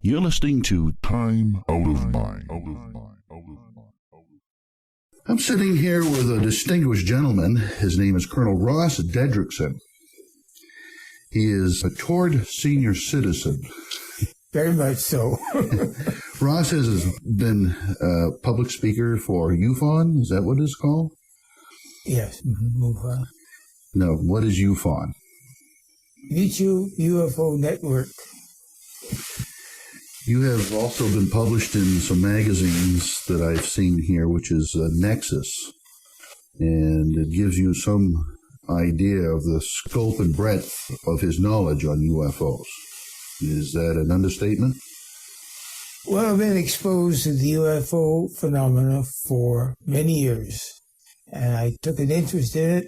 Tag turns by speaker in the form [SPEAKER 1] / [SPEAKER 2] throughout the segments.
[SPEAKER 1] You're listening to Time Out of Mind.
[SPEAKER 2] I'm sitting here with a distinguished gentleman. His name is Colonel Ross Dedrickson. He is a toured senior citizen.
[SPEAKER 3] Very much so.
[SPEAKER 2] Ross has been a public speaker for UFON. Is that what it's called?
[SPEAKER 3] Yes, MUFON.
[SPEAKER 2] No, what is UFON?
[SPEAKER 3] Mutual UFO Network.
[SPEAKER 2] You have also been published in some magazines that I've seen here, which is Nexus, and it gives you some idea of the scope and breadth of his knowledge on UFOs. Is that an understatement?
[SPEAKER 3] Well, I've been exposed to the UFO phenomena for many years, and I took an interest in it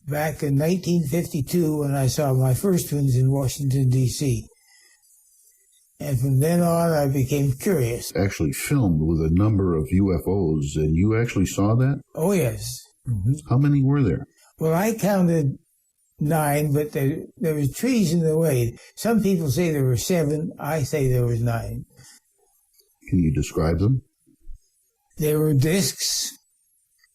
[SPEAKER 3] back in 1952 when I saw my first ones in Washington, D.C. And from then on, I became curious.
[SPEAKER 2] Actually filmed with a number of UFOs, and you actually saw that?
[SPEAKER 3] Oh, yes. Mm-hmm.
[SPEAKER 2] How many were there?
[SPEAKER 3] Well, I counted 9, but there were trees in the way. Some people say there were 7. I say there was 9.
[SPEAKER 2] Can you describe them?
[SPEAKER 3] There were discs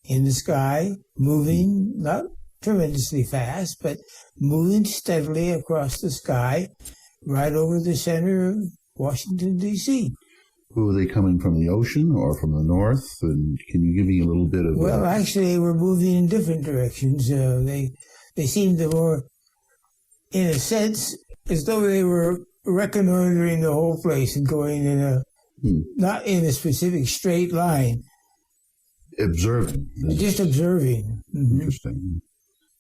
[SPEAKER 3] in the sky, moving, not tremendously fast, but moving steadily across the sky, right over the center of Washington, D.C.
[SPEAKER 2] Were they coming from the ocean or from the north? And can you give me a little bit of...
[SPEAKER 3] Well, actually, they were moving in different directions. They seemed to more, in a sense, as though they were reconnoitering the whole place and going in a, not in a specific straight line.
[SPEAKER 2] Observing.
[SPEAKER 3] Just observing. Mm-hmm.
[SPEAKER 2] Interesting.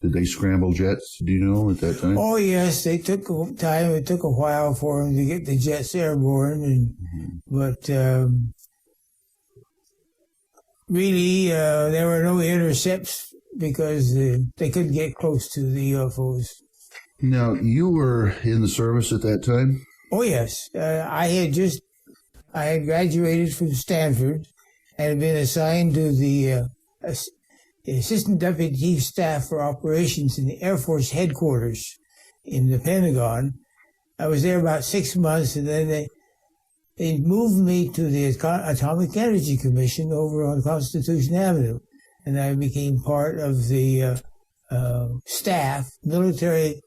[SPEAKER 2] Did they scramble jets, do you know, at that time?
[SPEAKER 3] Oh, yes, they took time. It took a while for them to get the jets airborne, but really there were no intercepts because they couldn't get close to the UFOs.
[SPEAKER 2] Now, you were in the service at that time?
[SPEAKER 3] Oh, yes. I had graduated from Stanford and had been assigned to the Assistant Deputy Chief Staff for Operations in the Air Force Headquarters in the Pentagon. I was there about 6 months, and then they moved me to the Atomic Energy Commission over on Constitution Avenue, and I became part of the staff, Military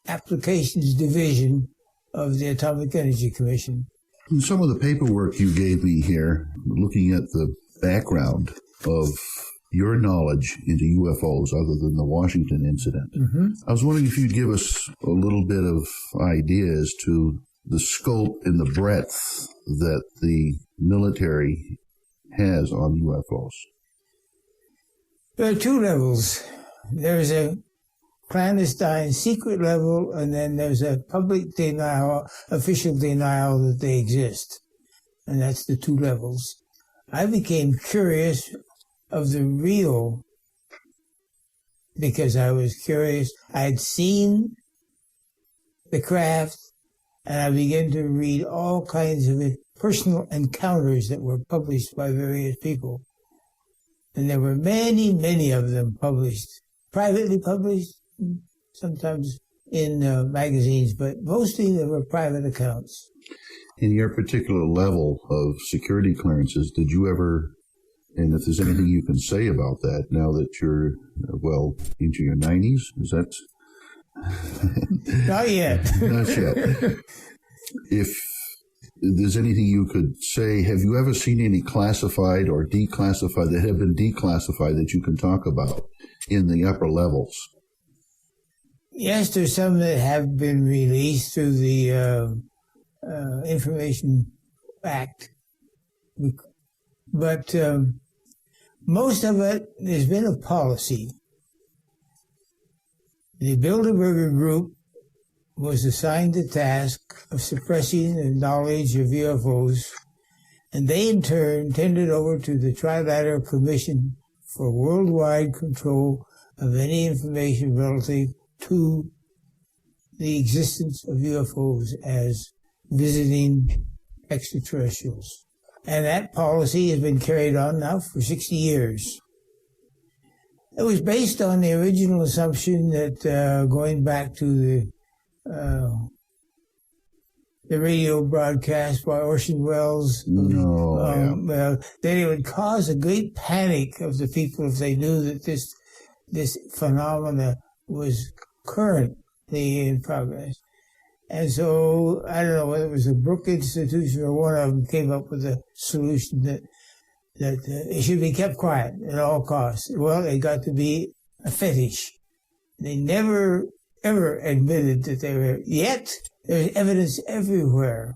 [SPEAKER 3] Applications Division of the Atomic Energy Commission.
[SPEAKER 2] In some of the paperwork you gave me here, looking at the background of your knowledge into UFOs other than the Washington incident. I was wondering if you'd give us a little bit of idea as to the scope and the breadth that the military has on UFOs.
[SPEAKER 3] There are 2 levels. There's a clandestine secret level, and then there's a public denial, official denial that they exist. And that's the 2 levels. I became curious of the real, because I was curious. I had seen the craft, and I began to read all kinds of personal encounters that were published by various people. And there were many, many of them published, privately published, sometimes in magazines, but mostly they were private accounts.
[SPEAKER 2] In your particular level of security clearances, did you ever... And if there's anything you can say about that now that you're, well, into your 90s, is that?
[SPEAKER 3] Not yet.
[SPEAKER 2] Not yet. If there's anything you could say, have you ever seen any classified or declassified that have been declassified that you can talk about in the upper levels?
[SPEAKER 3] Yes, there's some that have been released through the Information Act. But most of it, there's been a policy. The Bilderberger Group was assigned the task of suppressing the knowledge of UFOs, and they in turn tended over to the Trilateral Commission for worldwide control of any information relative to the existence of UFOs as visiting extraterrestrials. And that policy has been carried on now for 60 years. It was based on the original assumption that going back to the the radio broadcast by Orson Welles. Well, then it would cause a great panic of the people if they knew that this phenomena was currently in progress. And so, I don't know whether it was the Brook Institution or one of them came up with a solution that it should be kept quiet at all costs. Well, it got to be a fetish. They never, ever admitted that they were, yet there's evidence everywhere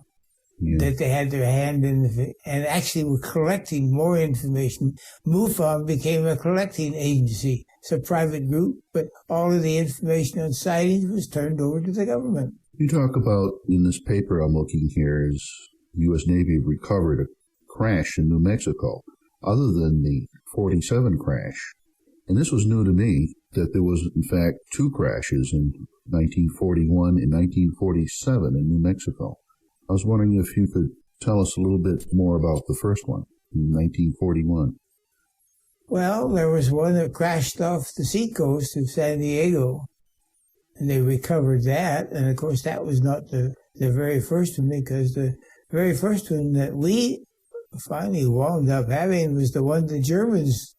[SPEAKER 3] that they had their hand in the, and actually were collecting more information. MUFON became a collecting agency. It's a private group, but all of the information on sightings was turned over to the government.
[SPEAKER 2] You talk about, in this paper I'm looking here, is U.S. Navy recovered a crash in New Mexico, other than the 47 crash. And this was new to me, that there was, in fact, two crashes in 1941 and 1947 in New Mexico. I was wondering if you could tell us a little bit more about the first one, in 1941.
[SPEAKER 3] Well, there was one that crashed off the seacoast of San Diego, and they recovered that. And, of course, that was not the very first one, because the very first one that we finally wound up having was the one the Germans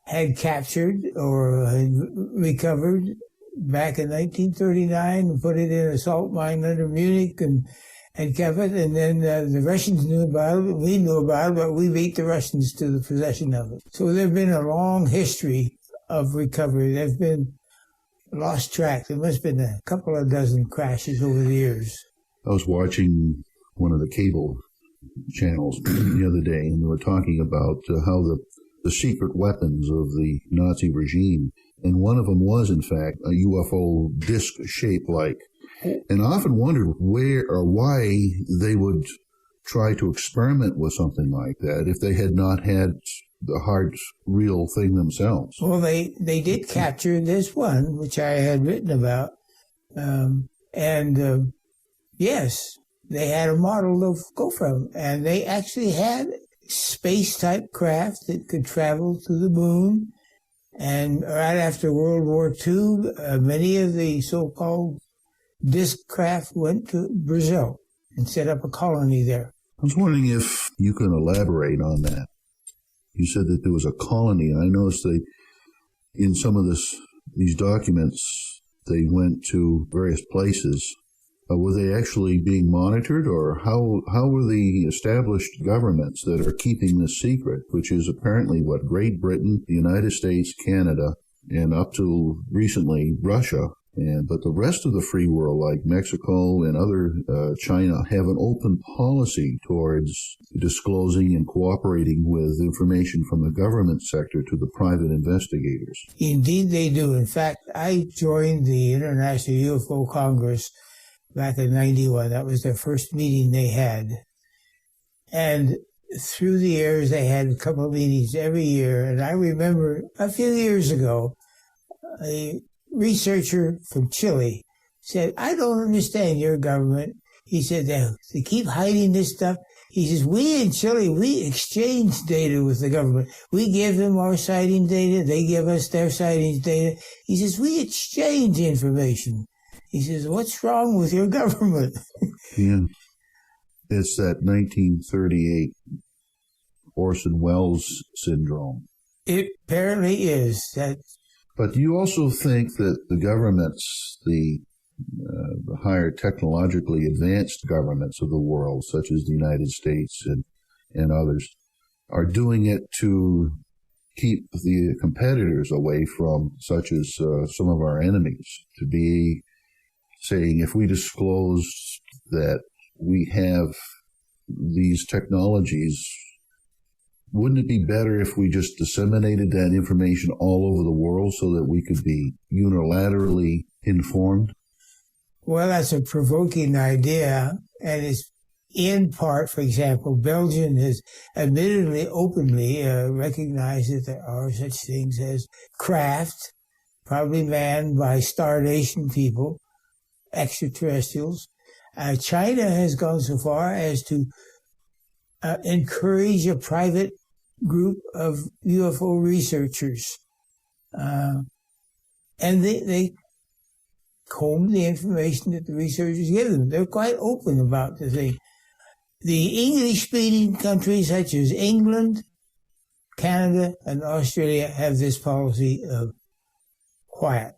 [SPEAKER 3] had captured or had recovered back in 1939 and put it in a salt mine under Munich and kept it. And then the Russians knew about it, we knew about it, but we beat the Russians to the possession of it. So there's been a long history of recovery. There's been lost track. There must have been a couple of dozen crashes over the years.
[SPEAKER 2] I was watching one of the cable channels the other day, and they were talking about how the secret weapons of the Nazi regime, and one of them was, in fact, a UFO disc shape like. And I often wondered where or why they would try to experiment with something like that if they had not had the hard, real thing themselves.
[SPEAKER 3] Well, they did capture this one, which I had written about. Yes, they had a model to go from. And they actually had space-type craft that could travel to the moon. And right after World War II, many of the so-called disc craft went to Brazil and set up a colony there.
[SPEAKER 2] I was wondering if you can elaborate on that. You said that there was a colony, and I noticed that in some of these documents, they went to various places. Were they actually being monitored, or how were the established governments that are keeping this secret, which is apparently what Great Britain, the United States, Canada, and up to recently Russia, but the rest of the free world, like Mexico and other China, have an open policy towards disclosing and cooperating with information from the government sector to the private investigators?
[SPEAKER 3] Indeed, they do. In fact, I joined the International UFO Congress back in 91. That was their first meeting they had. And through the years, they had a couple of meetings every year. And I remember a few years ago, a researcher from Chile said, "I don't understand your government." He said, they keep hiding this stuff. He says, "We in Chile, we exchange data with the government. We give them our sighting data. They give us their sightings data." He says, "We exchange information." He says, "What's wrong with your government?"
[SPEAKER 2] Yeah. It's that 1938 Orson Welles syndrome.
[SPEAKER 3] It apparently is.
[SPEAKER 2] But do you also think that the governments, the higher technologically advanced governments of the world, such as the United States and others, are doing it to keep the competitors away from, such as some of our enemies, to be saying, if we disclose that we have these technologies, wouldn't it be better if we just disseminated that information all over the world so that we could be unilaterally informed?
[SPEAKER 3] Well, that's a provoking idea, and it's in part, for example, Belgium has admittedly openly recognized that there are such things as craft, probably manned by Star Nation people, extraterrestrials. China has gone so far as to encourage a private group of UFO researchers. And they comb the information that the researchers give them. They're quite open about the thing. The English-speaking countries such as England, Canada, and Australia have this policy of quiet.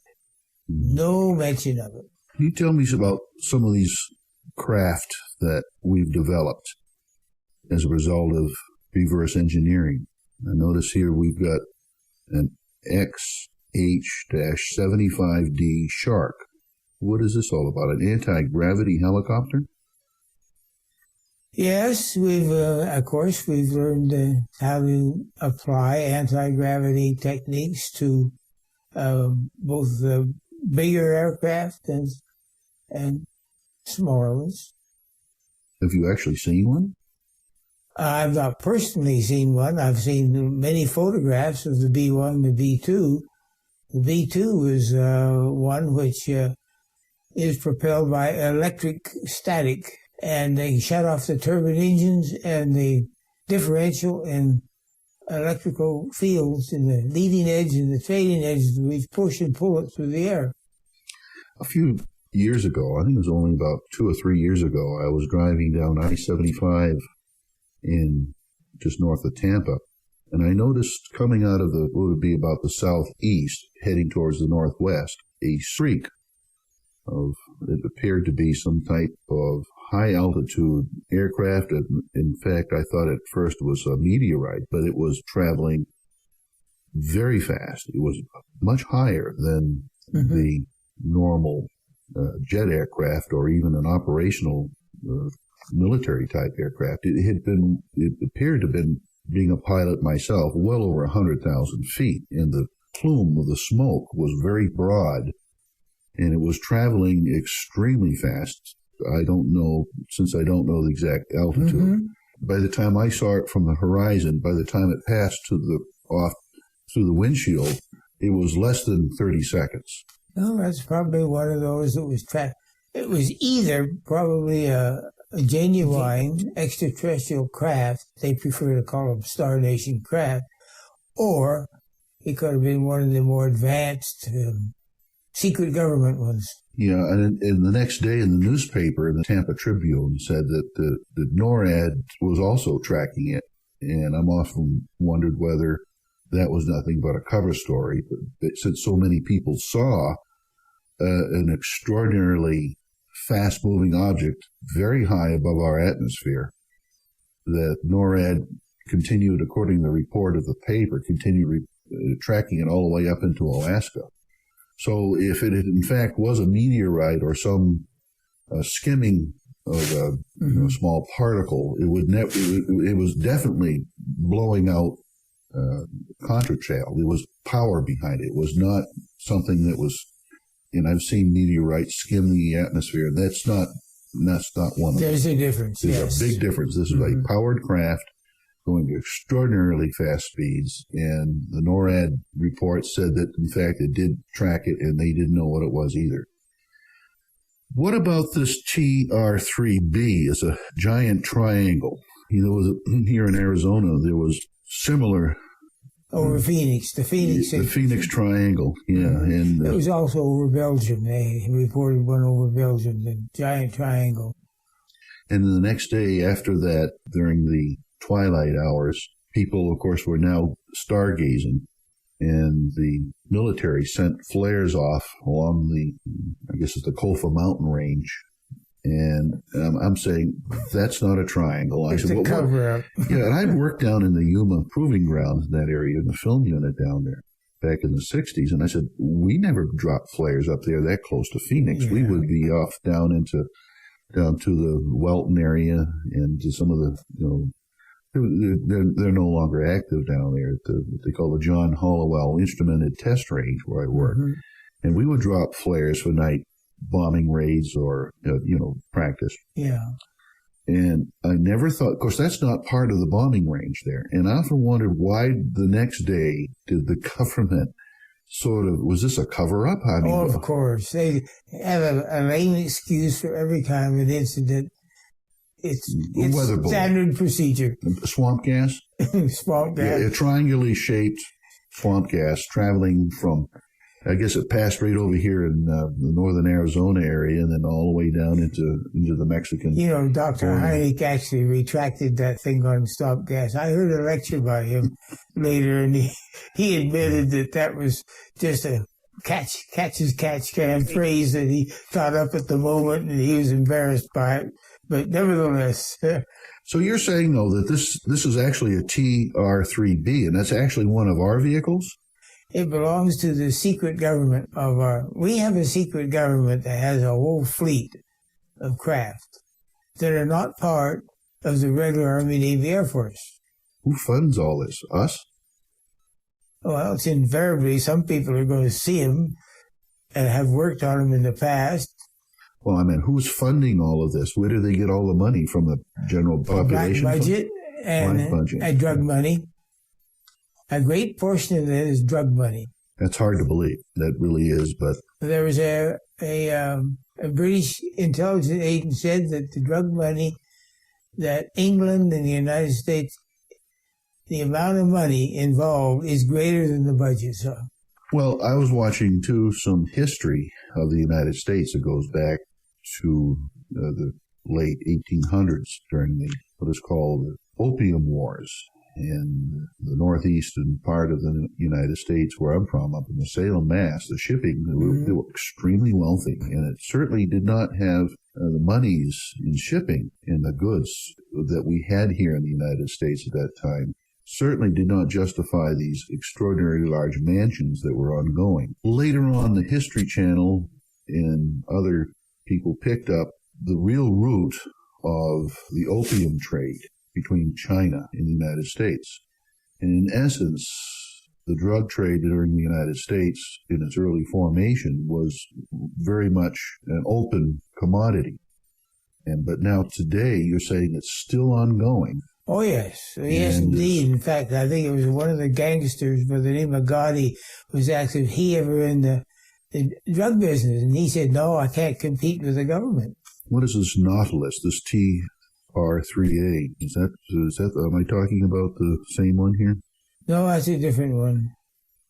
[SPEAKER 3] No mention of it.
[SPEAKER 2] Can you tell me about some of these craft that we've developed as a result of reverse engineering? I notice here we've got an XH-75D Shark. What is this all about? An anti-gravity helicopter?
[SPEAKER 3] Yes, of course, we've learned how to apply anti-gravity techniques to both the bigger aircraft and smaller ones.
[SPEAKER 2] Have you actually seen one?
[SPEAKER 3] I've not personally seen one. I've seen many photographs of the B-1 and the B-2. The B-2 is one which is propelled by electric static, and they shut off the turbine engines and the differential and electrical fields in the leading edge and the trailing edge, which push and pull it through the air.
[SPEAKER 2] A few years ago, I think it was only about 2 or 3 years ago, I was driving down I-75 in just north of Tampa, and I noticed coming out of what would be about the southeast, heading towards the northwest, a streak of, it appeared to be some type of high-altitude aircraft. In fact, I thought at first it was a meteorite, but it was traveling very fast. It was much higher than the normal jet aircraft or even an operational military-type aircraft. It appeared to have been, being a pilot myself, well over 100,000 feet, and the plume of the smoke was very broad, and it was traveling extremely fast. I don't know, since I don't know the exact altitude. By the time I saw it from the horizon, by the time it passed off through the windshield, it was less than 30 seconds.
[SPEAKER 3] Well, that's probably one of those that was tracked. It was either probably a genuine extraterrestrial craft, they prefer to call them Star Nation craft, or it could have been one of the more advanced secret government ones.
[SPEAKER 2] Yeah, and the next day in the newspaper, in the Tampa Tribune, said that the NORAD was also tracking it, and I'm often wondered whether that was nothing but a cover story, but since so many people saw an extraordinarily fast-moving object very high above our atmosphere, that NORAD continued, according to the report of the paper, tracking it all the way up into Alaska. So if it in fact was a meteorite or some skimming of a small particle, it was definitely blowing out contratrail. There was power behind it. It was not something that was, and I've seen meteorites skim the atmosphere. That's not one of them.
[SPEAKER 3] There's a difference.
[SPEAKER 2] There's a big difference. This is a powered craft going at extraordinarily fast speeds, and the NORAD report said that, in fact, it did track it, and they didn't know what it was either. What about this TR-3B? It's a giant triangle. Here in Arizona, there was similar...
[SPEAKER 3] Over Phoenix, the Phoenix...
[SPEAKER 2] The Phoenix Triangle, yeah. And
[SPEAKER 3] it was also over Belgium. They reported one over Belgium, the giant triangle.
[SPEAKER 2] And the next day after that, during the twilight hours, people, of course, were now stargazing, and the military sent flares off along I guess it's the Kofa mountain range, and I'm saying, that's not a triangle.
[SPEAKER 3] It's a cover-up.
[SPEAKER 2] Yeah, and I'd worked down in the Yuma Proving Grounds in that area, in the film unit down there, back in the 60s, and I said, we never dropped flares up there that close to Phoenix. Yeah. We would be off down to the Welton area and to some of the, they're no longer active down there at what they call the John Hollowell Instrumented Test Range where I work. And we would drop flares for night bombing raids or, practice.
[SPEAKER 3] Yeah.
[SPEAKER 2] And I never thought, of course, that's not part of the bombing range there. And I often wondered why the next day did the government was this a cover-up? I mean,
[SPEAKER 3] of course. They have a lame excuse for every kind of an incident. It's standard procedure.
[SPEAKER 2] Swamp gas?
[SPEAKER 3] Swamp gas.
[SPEAKER 2] Yeah, a triangularly shaped swamp gas traveling from I guess it passed right over here in the northern Arizona area and then all the way down into the Mexican.
[SPEAKER 3] You know, Dr. Heineck actually retracted that thing on stop gas. I heard a lecture by him later, and he admitted that was just a catch as catch can phrase that he thought up at the moment, and he was embarrassed by it. But nevertheless.
[SPEAKER 2] So you're saying, though, that this is actually a TR-3B, and that's actually one of our vehicles?
[SPEAKER 3] It belongs to the secret government we have a secret government that has a whole fleet of craft that are not part of the regular Army, Navy, Air Force.
[SPEAKER 2] Who funds all this? Us?
[SPEAKER 3] Well, it's invariably some people are going to see them and have worked on them in the past.
[SPEAKER 2] Well, I mean, who's funding all of this? Where do they get all the money from the general population?
[SPEAKER 3] Black budget and drug money. A great portion of it is drug money.
[SPEAKER 2] That's hard to believe. That really is, but...
[SPEAKER 3] There was a British intelligence agent said that the drug money that England and the United States, the amount of money involved is greater than the budget. So.
[SPEAKER 2] Well, I was watching, too, some history of the United States. It goes back to the late 1800s during what is called the Opium Wars in the northeastern part of the United States, where I'm from, up in the Salem, Mass. The shipping, they were extremely wealthy, and it certainly did not have the monies in shipping in the goods that we had here in the United States at that time. Certainly did not justify these extraordinarily large mansions that were ongoing. Later on, the History Channel and other people picked up the real root of the opium trade between China and the United States. And in essence, the drug trade during the United States in its early formation was very much an open commodity. But now today, you're saying it's still ongoing.
[SPEAKER 3] Oh, yes. Yes, indeed. In fact, I think it was one of the gangsters by the name of Gotti was asked if he ever in the drug business. And he said, no, I can't compete with the government.
[SPEAKER 2] What is this Nautilus, this TR-3A? Is that, am I talking about the same one here?
[SPEAKER 3] No, that's a different one.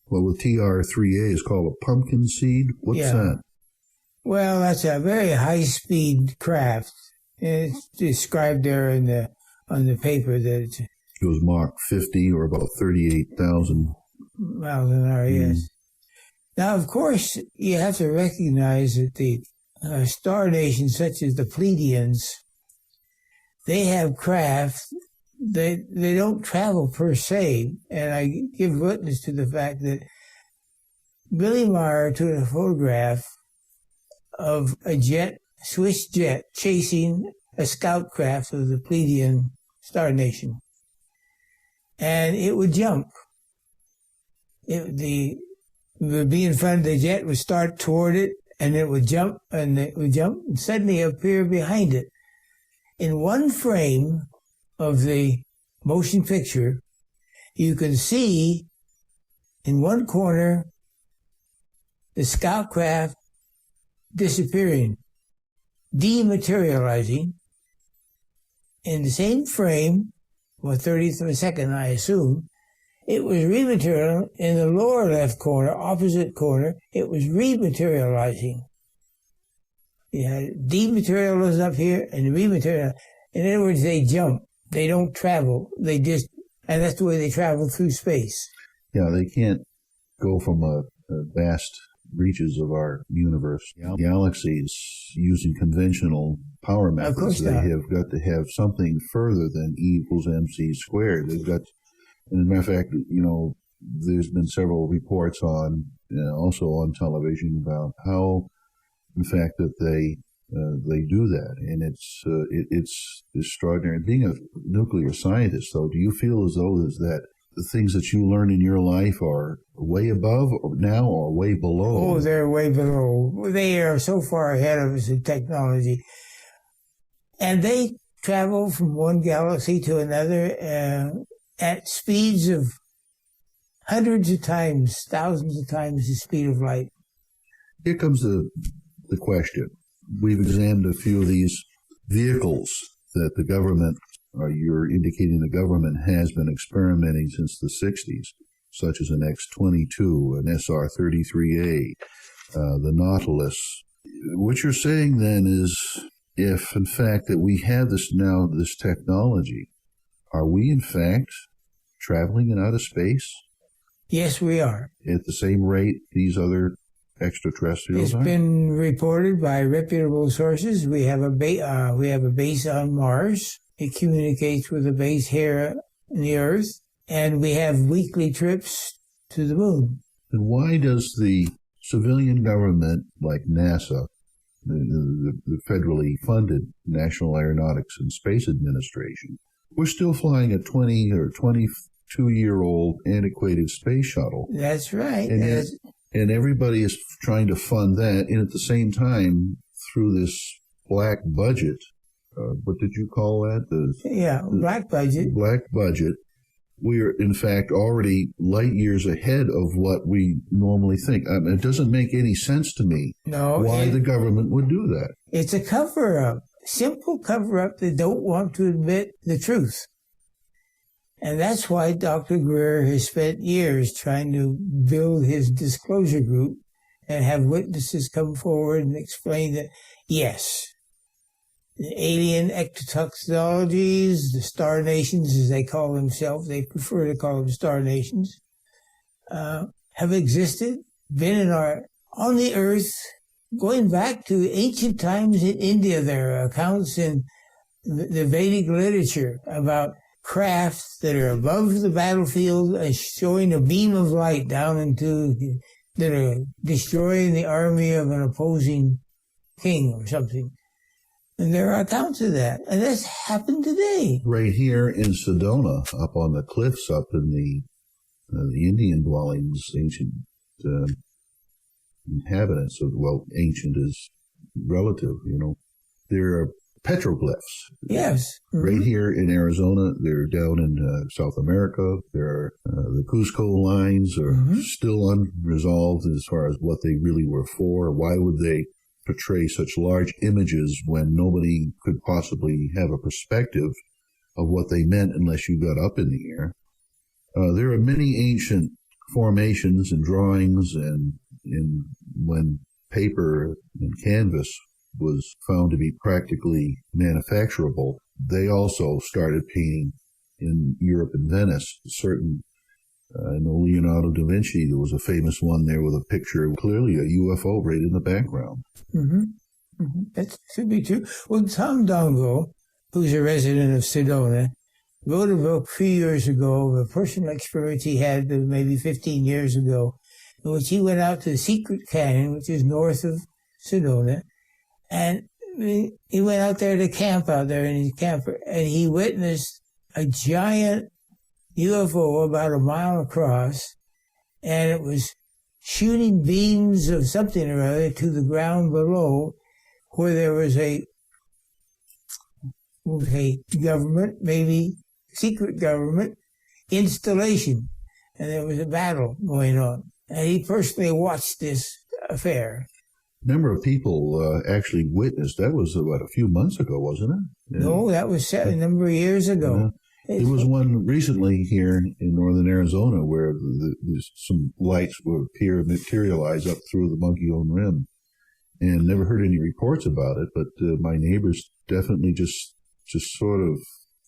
[SPEAKER 2] Well, the TR-3A is called a pumpkin seed. What's that? Well,
[SPEAKER 3] that's a very high-speed craft. It's described there on the paper that it
[SPEAKER 2] was marked 50 or about 38,000
[SPEAKER 3] miles an hour, yes. Now, of course, you have to recognize that the star nations such as the Pleiadians, they have craft. They don't travel per se, and I give witness to the fact that Billy Meyer took a photograph of a Swiss jet chasing a scout craft of the Pleiadian star nation. And it would jump. It would be in front of the jet, would start toward it, and it would jump, and suddenly appear behind it. In one frame of the motion picture, you can see in one corner the scout craft disappearing, dematerializing. In the same frame, 1/30th of a second, I assume, it was rematerializing in the lower left corner, opposite corner, it was rematerializing. You had dematerialized up here and rematerialized. In other words, they jump. They don't travel. They just, and that's the way they travel through space.
[SPEAKER 2] Yeah, they can't go from a vast reaches of our universe, galaxies, using conventional power methods. They have got to have something further than E equals MC squared. They've got, and as a matter of fact, there's been several reports on, also on television about how, in fact, that they do that, and it's extraordinary. Being a nuclear scientist, though, do you feel as though that the things that you learn in your life are way above now or way below?
[SPEAKER 3] Oh, they're way below. They are so far ahead of us in technology. And they travel from one galaxy to another at speeds of hundreds of times, thousands of times the speed of light.
[SPEAKER 2] Here comes the question. We've examined a few of these vehicles that the government, or you're indicating the government has been experimenting since the 60s. such as an X-22, an SR-33A, the Nautilus. What you're saying then is, if in fact that we have this technology, are we in fact traveling in outer space?
[SPEAKER 3] Yes, we are.
[SPEAKER 2] At the same rate these other extraterrestrials are?
[SPEAKER 3] It's been reported by reputable sources. We have a base on Mars. It communicates with a base here on the Earth, and we have weekly trips to the moon.
[SPEAKER 2] And why does the civilian government like NASA, the federally funded National Aeronautics and Space Administration, we're still flying a 20 or 22-year-old antiquated space shuttle?
[SPEAKER 3] That's right.
[SPEAKER 2] And everybody is trying to fund that, and at the same time, through this black budget, what did you call that?
[SPEAKER 3] Black budget.
[SPEAKER 2] Black budget. We are, in fact, already light years ahead of what we normally think. It doesn't make any sense to me why the government would do that.
[SPEAKER 3] It's a cover-up, simple cover-up that don't want to admit the truth. And that's why Dr. Greer has spent years trying to build his disclosure group and have witnesses come forward and explain that, yes, the alien exotoxicologies, the star nations, as they call themselves, they prefer to call them star nations, have existed, been on the Earth, going back to ancient times in India. There are accounts in the Vedic literature about crafts that are above the battlefield and showing a beam of light down that are destroying the army of an opposing king or something. And there are accounts of that. And that's happened today.
[SPEAKER 2] Right here in Sedona, up on the cliffs, up in the Indian dwellings, ancient inhabitants of, ancient is relative, there are petroglyphs.
[SPEAKER 3] Yes. Mm-hmm.
[SPEAKER 2] Right here in Arizona, they're down in South America. There are the Cusco lines are still unresolved as far as what they really were for. Why would they portray such large images when nobody could possibly have a perspective of what they meant unless you got up in the air? There are many ancient formations and drawings, and when paper and canvas was found to be practically manufacturable, they also started painting in Europe and Venice. I know Leonardo da Vinci, there was a famous one there with a picture of clearly a UFO right in the background.
[SPEAKER 3] Mm-hmm. Mm-hmm. That should be true. Well, Tom Dongo, who's a resident of Sedona, wrote a book a few years ago of a personal experience he had maybe 15 years ago, in which he went out to the Secret Canyon, which is north of Sedona, and he went out there to camp out there in his camper, and he witnessed a giant UFO about a mile across, and it was shooting beams of something or other to the ground below, where there was a government, maybe secret government installation, and there was a battle going on. And he personally watched this affair.
[SPEAKER 2] Number of people actually witnessed. That was, a few months ago, wasn't it? Yeah.
[SPEAKER 3] No, that was a number of years ago.
[SPEAKER 2] Yeah. There was one recently here in northern Arizona where some lights would materialize up through the Monkey-Own Rim, and never heard any reports about it. But my neighbors definitely just sort of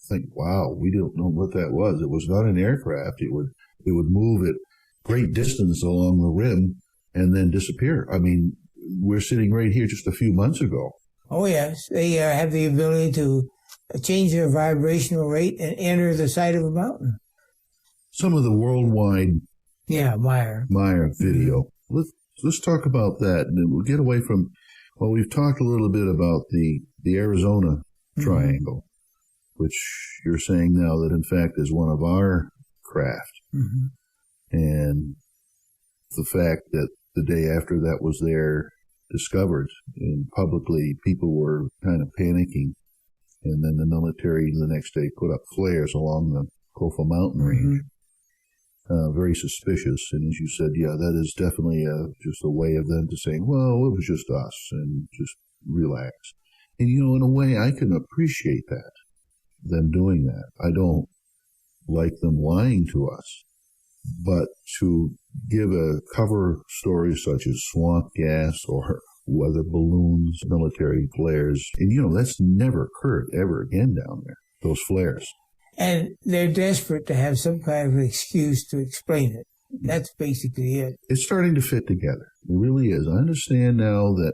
[SPEAKER 2] think, "Wow, we don't know what that was. It was not an aircraft. It would move at great distance along the rim and then disappear." I mean, we're sitting right here just a few months ago.
[SPEAKER 3] Oh yes, they have the ability to change their vibrational rate and enter the side of a mountain.
[SPEAKER 2] Some of the worldwide
[SPEAKER 3] Meyer
[SPEAKER 2] video. Let's talk about that, and we'll get away from. Well, we've talked a little bit about the Arizona Triangle, which you're saying now that in fact is one of our craft, and the fact that the day after that was discovered, and publicly people were kind of panicking. And then the military the next day put up flares along the Kofa mountain range. Very suspicious. And as you said, that is definitely just a way of them to saying, well, it was just us, and just relax. And, in a way, I can appreciate that, them doing that. I don't like them lying to us. but to give a cover story such as swamp gas or weather balloons, military flares, and that's never occurred ever again down there, those flares.
[SPEAKER 3] And they're desperate to have some kind of excuse to explain it. That's basically it.
[SPEAKER 2] It's starting to fit together. It really is. I understand now that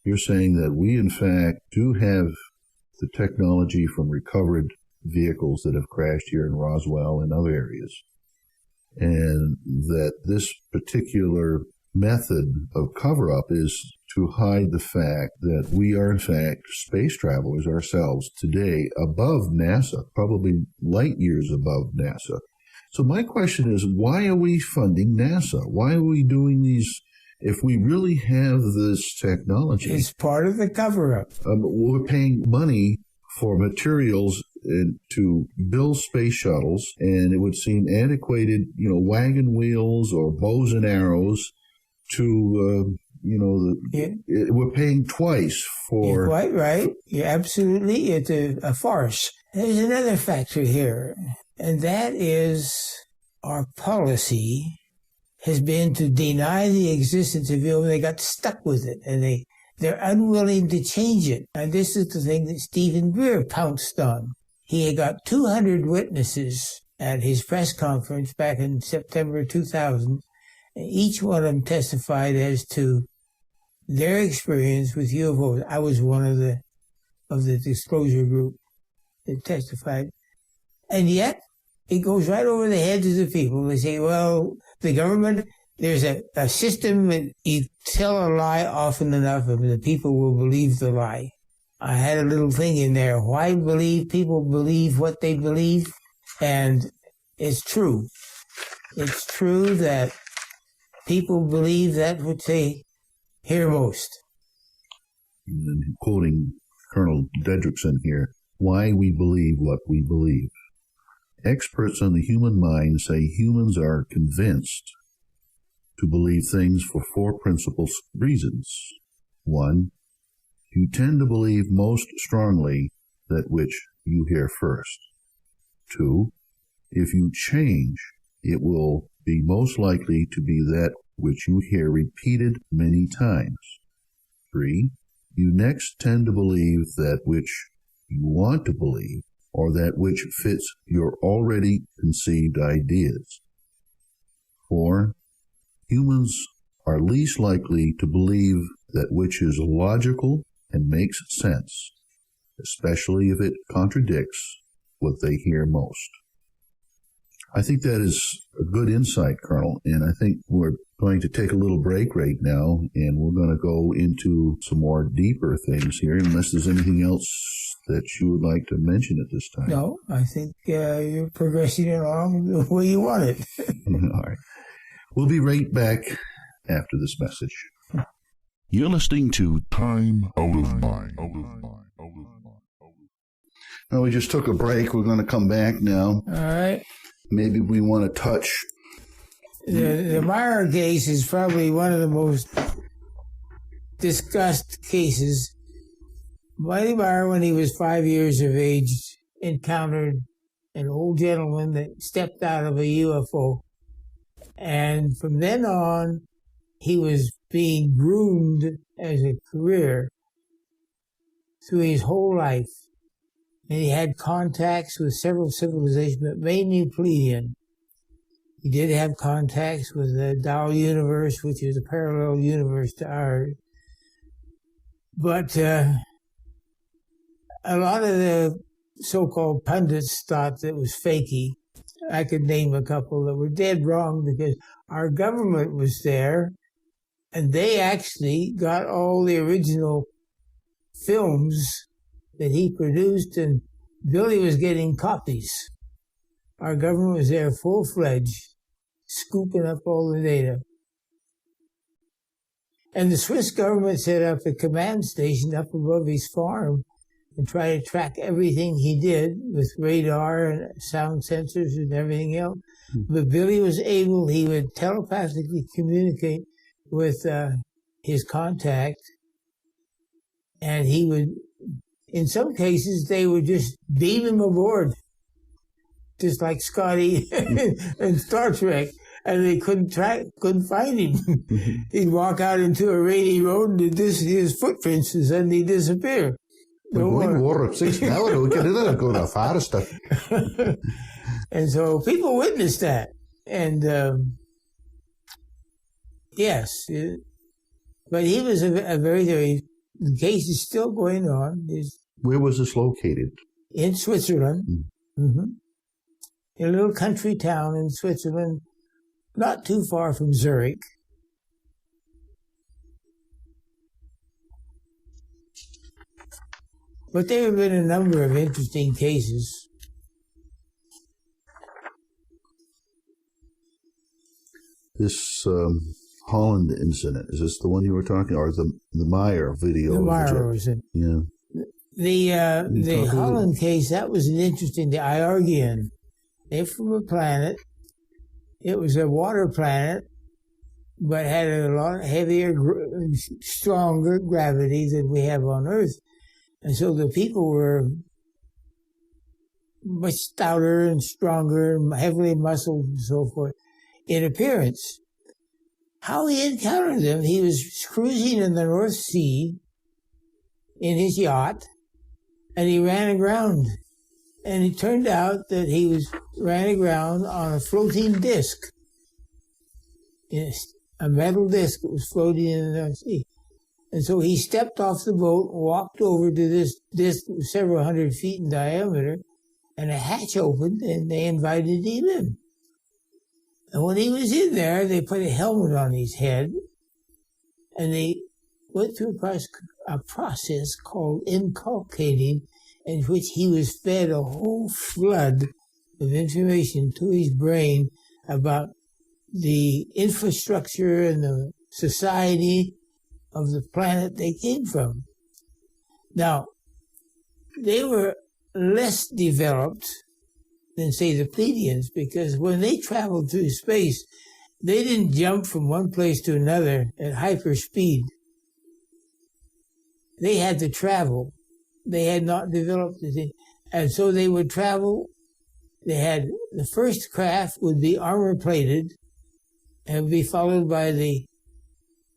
[SPEAKER 2] you're saying that we, in fact, do have the technology from recovered vehicles that have crashed here in Roswell and other areas, and that this particular method of cover-up is to hide the fact that we are, in fact, space travelers ourselves today above NASA, probably light years above NASA. So my question is, why are we funding NASA? Why are we doing these if we really have this technology?
[SPEAKER 3] It's part of the cover-up.
[SPEAKER 2] We're paying money for materials to build space shuttles, and it would seem antiquated, wagon wheels or bows and arrows to, we're paying twice for...
[SPEAKER 3] You're quite right. You're absolutely. It's a farce. There's another factor here, and that is our policy has been to deny the existence of UFO. They got stuck with it, and they're unwilling to change it. And this is the thing that Stephen Greer pounced on. He had got 200 witnesses at his press conference back in September 2000. And each one of them testified as to their experience with UFOs. I was one of the disclosure group that testified. And yet, it goes right over the heads of the people. They say, well, the government, there's a system that you tell a lie often enough and the people will believe the lie. I had a little thing in there. Why people believe what they believe? And it's true. It's true that people believe that which they hear most.
[SPEAKER 2] And quoting Colonel Dedrickson here, why we believe what we believe. Experts on the human mind say humans are convinced to believe things for four principal reasons. 1, you tend to believe most strongly that which you hear first. 2, if you change, it will be most likely to be that which you hear repeated many times. 3, you next tend to believe that which you want to believe, or that which fits your already conceived ideas. 4, humans are least likely to believe that which is logical and makes sense, especially if it contradicts what they hear most. I think that is a good insight, Colonel, and I think we're going to take a little break right now, and we're going to go into some more deeper things here, unless there's anything else that you would like to mention at this time.
[SPEAKER 3] No, I think you're progressing along the way you want it.
[SPEAKER 2] All right. We'll be right back after this message.
[SPEAKER 1] You're listening to Time Out of Mind.
[SPEAKER 2] Well, we just took a break. We're going to come back now.
[SPEAKER 3] All right.
[SPEAKER 2] Maybe we want to touch.
[SPEAKER 3] The Meyer case is probably one of the most discussed cases. Mighty Meyer, when he was 5 years of age, encountered an old gentleman that stepped out of a UFO. And from then on, he was being groomed as a career through his whole life. And he had contacts with several civilizations, but mainly Pleiadian. He did have contacts with the Dow universe, which is a parallel universe to ours. But a lot of the so-called pundits thought that it was fakey. I could name a couple that were dead wrong because our government was there, and they actually got all the original films that he produced, and Billy was getting copies. Our government was there full-fledged, scooping up all the data. And the Swiss government set up a command station up above his farm and tried to track everything he did with radar and sound sensors and everything else. But Billy was able, he would telepathically communicate with his contact, and he would, in some cases, they would just beam him aboard, just like Scotty in Star Trek. and they couldn't find him. He'd walk out into a rainy road, and his footprints would suddenly disappear.
[SPEAKER 2] We're going 6 now. We can go to forest.
[SPEAKER 3] And so people witnessed that, and yes, but he was a very, very. The case is still going on.
[SPEAKER 2] Where was this located?
[SPEAKER 3] In Switzerland. Mm-hmm. In a little country town in Switzerland, not too far from Zurich. But there have been a number of interesting cases.
[SPEAKER 2] This Holland incident, is this the one you were talking, or the Meyer video?
[SPEAKER 3] The Meyer was it?
[SPEAKER 2] Yeah.
[SPEAKER 3] The Holland case, that was an interesting, the Iargian. They're from a planet. It was a water planet, but had a lot heavier, stronger gravity than we have on Earth. And so the people were much stouter and stronger and heavily muscled and so forth in appearance. How he encountered them, he was cruising in the North Sea in his yacht, and he ran aground. And it turned out that he ran aground on a floating disc. A metal disc that was floating in the North Sea. And so he stepped off the boat, walked over to this disc several hundred feet in diameter, and a hatch opened, and they invited him in. And when he was in there, they put a helmet on his head, and they went through a process called inculcating, in which he was fed a whole flood of information to his brain about the infrastructure and the society of the planet they came from. Now, they were less developed than, say, the Pleiadians, because when they traveled through space, they didn't jump from one place to another at hyperspeed. They had to travel. They had not developed the thing. And so they would travel. They had the first craft would be armor-plated and would be followed by the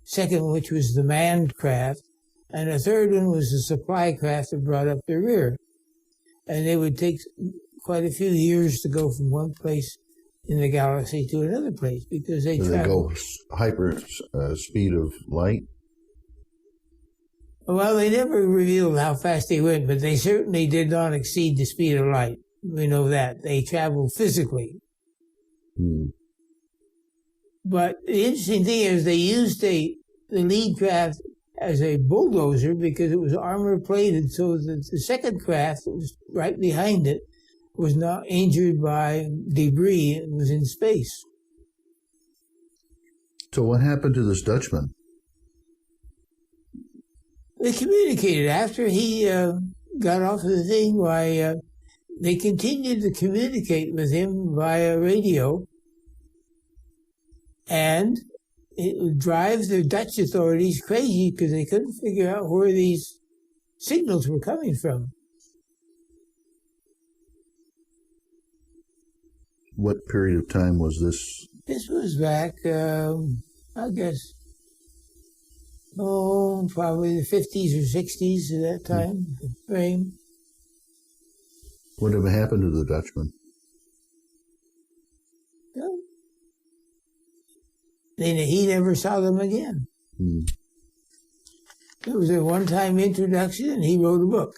[SPEAKER 3] second, which was the manned craft, and the third one was the supply craft that brought up the rear. And they would take quite a few years to go from one place in the galaxy to another place because they travel.
[SPEAKER 2] They go hyper speed of light?
[SPEAKER 3] Well, they never revealed how fast they went, but they certainly did not exceed the speed of light. We know that. They traveled physically. But the interesting thing is they used the lead craft as a bulldozer because it was armor-plated, so that the second craft that was right behind it was not injured by debris. It was in space.
[SPEAKER 2] So what happened to this Dutchman?
[SPEAKER 3] They communicated after he got off of the thing. They continued to communicate with him via radio, and it would drive the Dutch authorities crazy because they couldn't figure out where these signals were coming from.
[SPEAKER 2] What period of time was this?
[SPEAKER 3] This was back, I guess, probably the 50s or 60s at that time frame.
[SPEAKER 2] Whatever happened to the Dutchman?
[SPEAKER 3] He never saw them again. It was a one-time introduction, and he wrote a book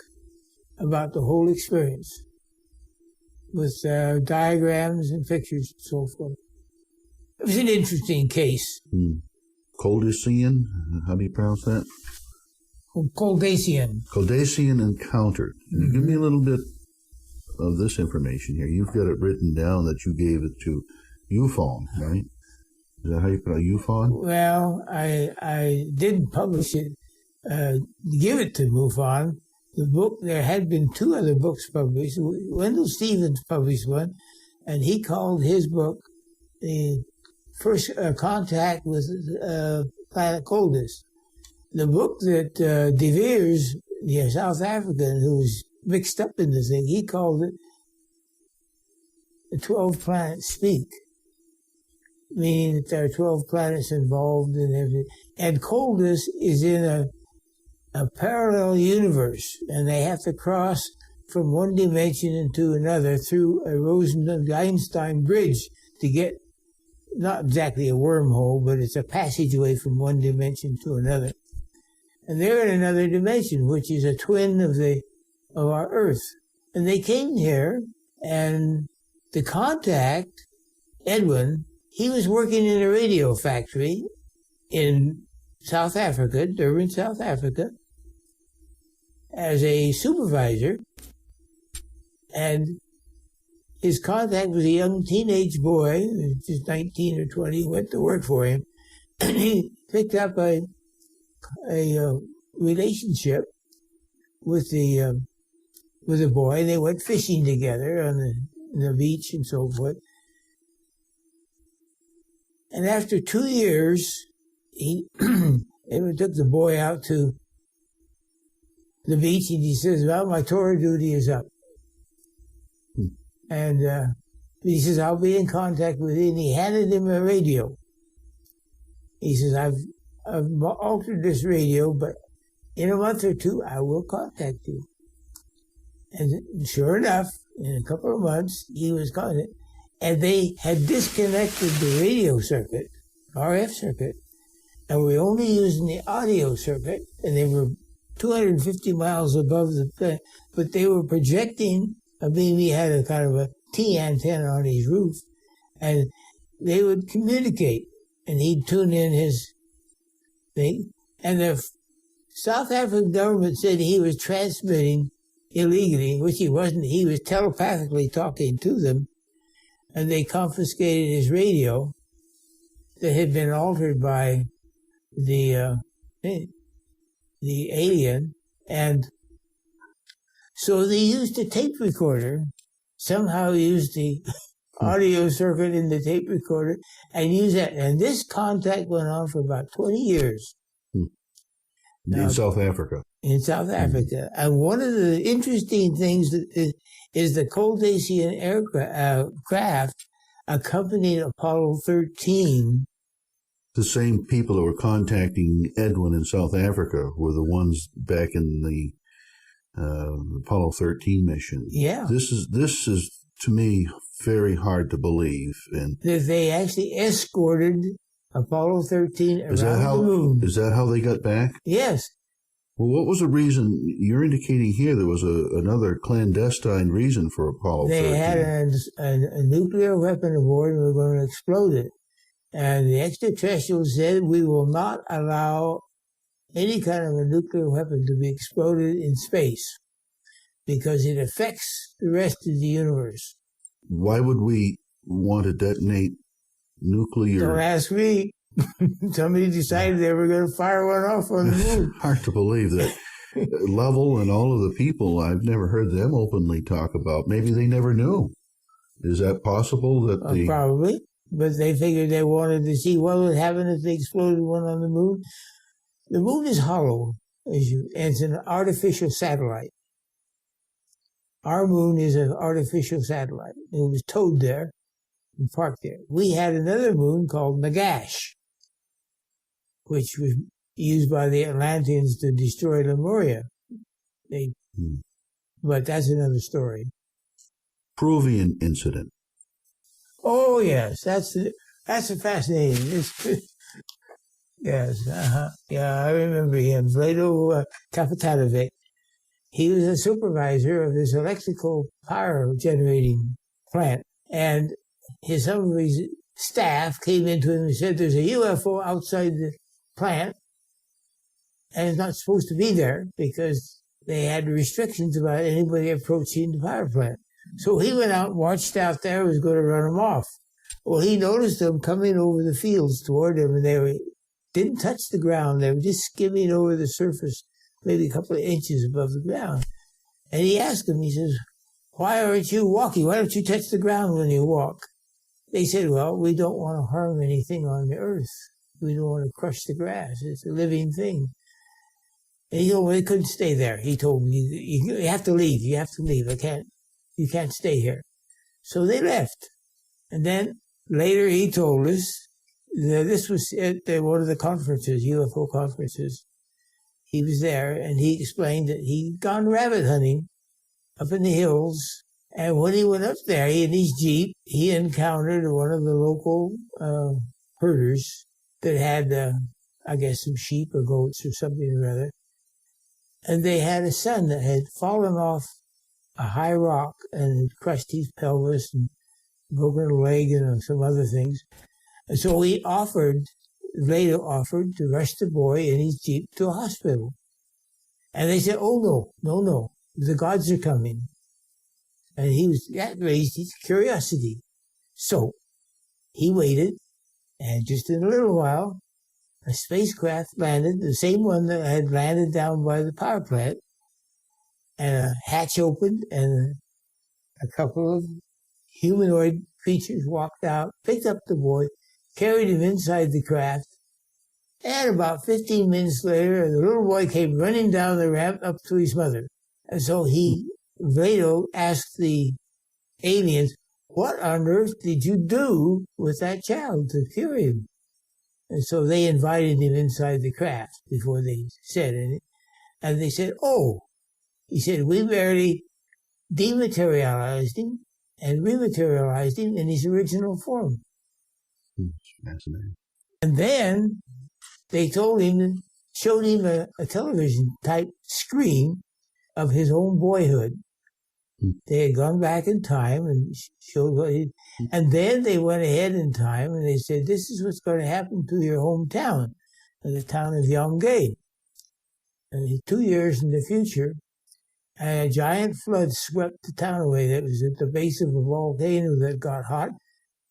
[SPEAKER 3] about the whole experience with diagrams and pictures and so forth. It was an interesting case.
[SPEAKER 2] Coldasian? How do you pronounce that?
[SPEAKER 3] Coldasian.
[SPEAKER 2] Coldasian encounter. Give me a little bit of this information here. You've got it written down that you gave it to UFON, right? Is that how you pronounce UFON?
[SPEAKER 3] Well, I didn't publish it, give it to MUFON. The book, there had been two other books published. Wendell Stevens published one, and he called his book The First Contact with Planet Coldus. The book that De Beers, the South African, who was mixed up in the thing, he called it The 12 Planets Speak. meaning that there are 12 planets involved and everything. And coldness is in a parallel universe, and they have to cross from one dimension into another through a Rosen-Einstein bridge to get, not exactly a wormhole, but it's a passageway from one dimension to another. And they're in another dimension, which is a twin of our Earth. And they came here, and the contact, Edwin, he was working in a radio factory in South Africa, Durban, South Africa, as a supervisor. And his contact was a young teenage boy, just 19 or 20, went to work for him. And he picked up a relationship with the boy. They went fishing together on the beach and so forth. And after 2 years, Edward took the boy out to the beach, and he says, well, my tour duty is up. And he says, I'll be in contact with you. And he handed him a radio. He says, I've altered this radio, but in a month or two, I will contact you. And sure enough, in a couple of months, he was contacted. And they had disconnected the radio circuit, RF circuit, and were only using the audio circuit, and they were 250 miles above the planet, but they were projecting. I mean, he had a kind of a T antenna on his roof, and they would communicate, and he'd tune in his thing. And the South African government said he was transmitting illegally, which he wasn't. He was telepathically talking to them, and they confiscated his radio that had been altered by the alien, and so they used a tape recorder, somehow used the audio circuit in the tape recorder, and used that. And this contact went on for about 20 years.
[SPEAKER 2] In South Africa.
[SPEAKER 3] In South Africa. And one of the interesting things is the Cold-Dacian craft accompanied Apollo 13.
[SPEAKER 2] The same people that were contacting Edwin in South Africa were the ones back in the Apollo 13 mission.
[SPEAKER 3] Yeah.
[SPEAKER 2] This is to me very hard to believe. And
[SPEAKER 3] that they actually escorted Apollo 13 around the moon.
[SPEAKER 2] Is that how they got back?
[SPEAKER 3] Yes.
[SPEAKER 2] Well, what was the reason? You're indicating here there was another clandestine reason for Apollo 13.
[SPEAKER 3] They had a nuclear weapon aboard and were going to explode it. And the extraterrestrials said, we will not allow any kind of a nuclear weapon to be exploded in space because it affects the rest of the universe.
[SPEAKER 2] Why would we want to detonate nuclear?
[SPEAKER 3] Don't ask me. Somebody decided they were going to fire one off on the moon.
[SPEAKER 2] Hard to believe that. Lovell and all of the people, I've never heard them openly talk about. Maybe they never knew. Is that possible? That
[SPEAKER 3] probably. But they figured they wanted to see what would happen if they exploded one on the moon. The moon is hollow, and it's an artificial satellite. Our moon is an artificial satellite. It was towed there and parked there. We had another moon called Nagash, which was used by the Atlanteans to destroy Lemuria. But that's another story.
[SPEAKER 2] Peruvian incident.
[SPEAKER 3] Oh yes, that's a fascinating. Yes, yeah, I remember him, Vlado Kapitanovic. He was a supervisor of this electrical power generating plant, and some of his staff came into him and said, "There's a UFO outside the plant, and it's not supposed to be there because they had restrictions about anybody approaching the power plant." So he went out and watched out there, was going to run them off. Well, he noticed them coming over the fields toward him, and they didn't touch the ground. They were just skimming over the surface, maybe a couple of inches above the ground. And he asked them, he says, "Why aren't you walking? Why don't you touch the ground when you walk?" They said, "Well, we don't want to harm anything on the earth. We don't want to crush the grass. It's a living thing." And he told me they couldn't stay there. He told me, you have to leave. You have to leave. You can't stay here. So they left. And then Later, he told us that this was at one of the conferences, UFO conferences. He was there, and he explained that he'd gone rabbit hunting up in the hills. And when he went up there, in his Jeep, he encountered one of the local herders that had, I guess, some sheep or goats or something or other. And they had a son that had fallen off a high rock and had crushed his pelvis and broken a leg and some other things. And so he later offered to rush the boy in his Jeep to a hospital. And they said, oh, no, the gods are coming. And that raised his curiosity. So he waited, and just in a little while, a spacecraft landed, the same one that had landed down by the power plant, and a hatch opened, and a couple of humanoid creatures walked out, picked up the boy, carried him inside the craft, and about 15 minutes later, the little boy came running down the ramp up to his mother. And so Vado asked the aliens, what on earth did you do with that child to cure him? And so they invited him inside the craft before they said it. And they said, he said, we barely dematerialized him and rematerialized him in his original form.
[SPEAKER 2] Fascinating.
[SPEAKER 3] And then they showed him a television type screen of his own boyhood. They had gone back in time and showed and then they went ahead in time and they said, this is what's going to happen to your hometown, the town of Yongay. And 2 years in the future, a giant flood swept the town away. That was at the base of a volcano that got hot,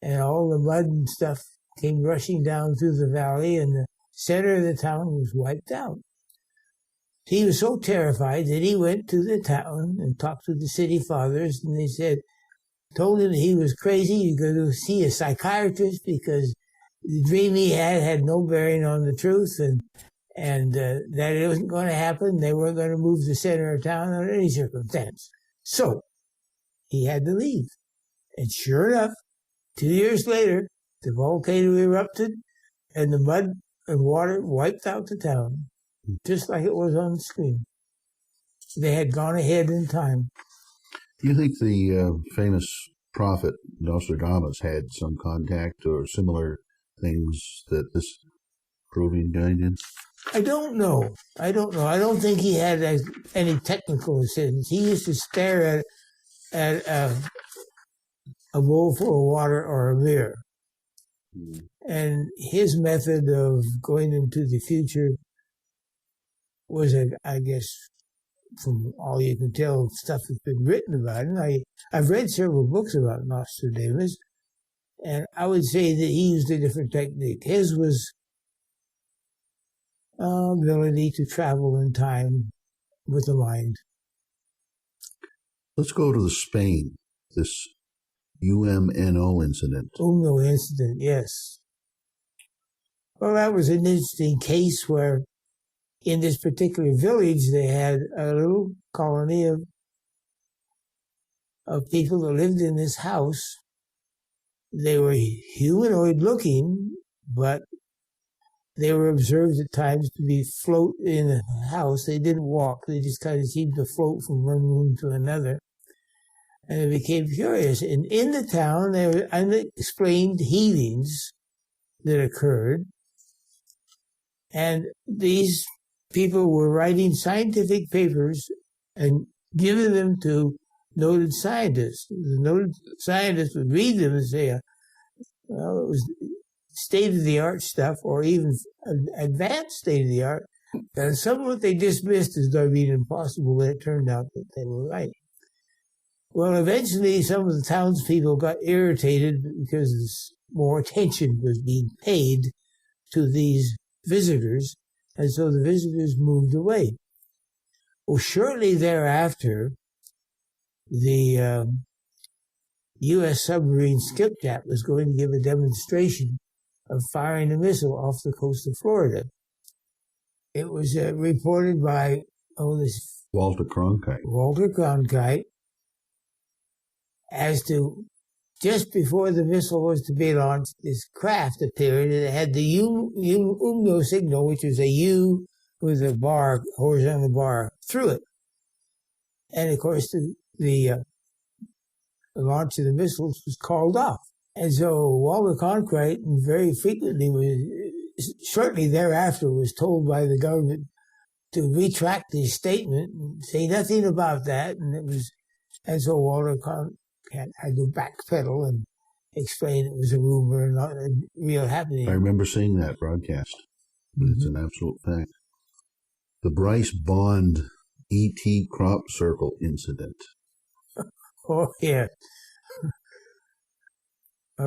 [SPEAKER 3] and all the mud and stuff came rushing down through the valley, and the center of the town was wiped out. He was so terrified that he went to the town and talked to the city fathers, and they told him that he was crazy. He could go see a psychiatrist because the dream he had no bearing on the truth, and that it wasn't going to happen. They weren't going to move the center of town under any circumstance. So he had to leave. And sure enough, 2 years later, the volcano erupted, and the mud and water wiped out the town, just like it was on the screen. They had gone ahead in time.
[SPEAKER 2] Do you think the famous prophet Nostradamus had some contact or similar things that this proving guy did?
[SPEAKER 3] I don't know. I don't think he had any technical assistance. He used to stare at a bowl full of water or a mirror. And his method of going into the future was, I guess, from all you can tell, stuff that's been written about it. I've read several books about Nostradamus, and I would say that he used a different technique. His was ability to travel in time with the mind.
[SPEAKER 2] Let's go to Spain, this UMNO incident.
[SPEAKER 3] UMNO incident, yes. Well, that was an interesting case where in this particular village they had a little colony of people that lived in this house. They were humanoid looking, but they were observed at times to be float in the house. They didn't walk. They just kind of seemed to float from one room to another. And they became curious. And in the town, there were unexplained healings that occurred. And these people were writing scientific papers and giving them to noted scientists. The noted scientists would read them and say, well, it was state-of-the-art stuff, or even advanced state-of-the-art. And some of what they dismissed as though being impossible, but it turned out that they were right. Well, eventually, some of the townspeople got irritated because more attention was being paid to these visitors, and so the visitors moved away. Well, shortly thereafter, the U.S. submarine skipjack was going to give a demonstration of firing a missile off the coast of Florida. It was reported by this
[SPEAKER 2] Walter Cronkite.
[SPEAKER 3] as to just before the missile was to be launched, this craft appeared, and it had the UMNO signal, which was a U with a bar, horizontal bar, through it. And, of course, the launch of the missiles was called off. And so Walter Cronkite very frequently shortly thereafter was told by the government to retract his statement and say nothing about that. And so Walter Cronkite had to backpedal and explain it was a rumor and not a real happening.
[SPEAKER 2] I remember seeing that broadcast. It's an absolute fact. The Bryce Bond E.T. crop circle incident.
[SPEAKER 3] Oh, yeah.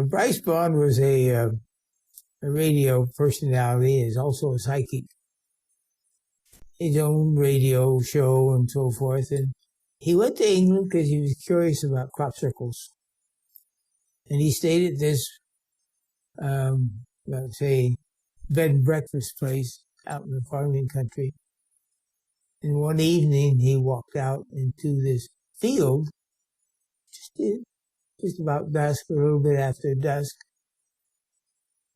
[SPEAKER 3] Bryce Bond was a radio personality. He's also a psychic. His own radio show and so forth. And he went to England because he was curious about crop circles. And he stayed at this, let's say, bed and breakfast place out in the farming country. And one evening he walked out into this field, just about dusk, a little bit after dusk.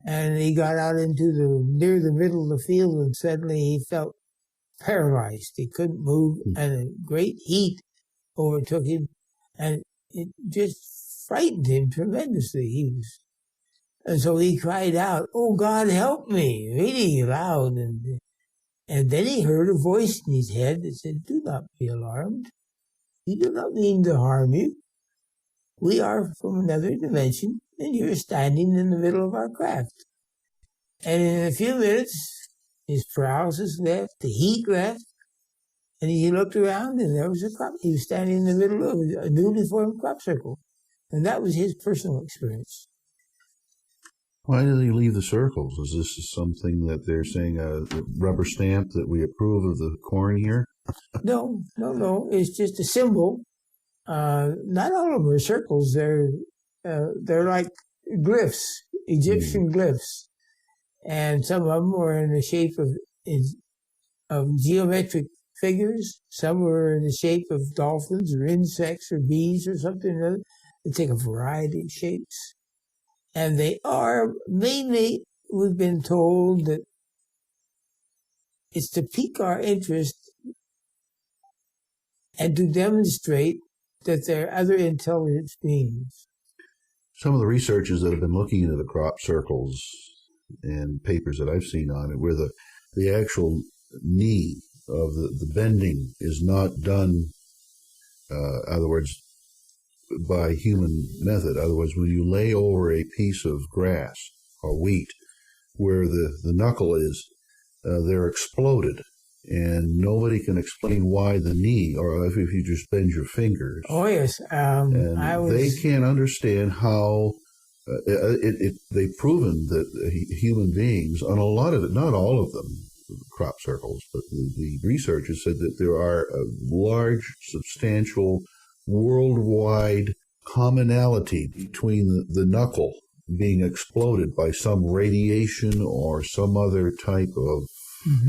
[SPEAKER 3] And he got out near the middle of the field, and suddenly he felt paralyzed. He couldn't move, and a great heat overtook him, and it just frightened him tremendously. And so he cried out, "Oh, God, help me," really loud. And then he heard a voice in his head that said, "Do not be alarmed. We do not mean to harm you. We are from another dimension, and you're standing in the middle of our craft." And in a few minutes, his paralysis left, the heat left, and he looked around, and there was a crop. He was standing in the middle of a newly formed crop circle. And that was his personal experience.
[SPEAKER 2] Why did he leave the circles? Is this something that they're saying, a rubber stamp that we approve of the corn here?
[SPEAKER 3] No. It's just a symbol. Not all of them are circles. They're like glyphs, Egyptian glyphs. And some of them were in the shape of geometric figures. Some were in the shape of dolphins or insects or bees or something or other. They take a variety of shapes. And they are mainly, we've been told that it's to pique our interest and to demonstrate that there are other intelligent beings.
[SPEAKER 2] Some of the researchers that have been looking into the crop circles and papers that I've seen on it, where the actual knee of the bending is not done, in other words, by human method. In other words, when you lay over a piece of grass or wheat where the knuckle is, they're exploded. And nobody can explain why the knee, or if you just bend your fingers.
[SPEAKER 3] Oh, yes.
[SPEAKER 2] They can't understand how they've proven that human beings, on a lot of it, not all of them, crop circles, but the researchers said that there are a large, substantial, worldwide commonality between the knuckle being exploded by some radiation or some other type of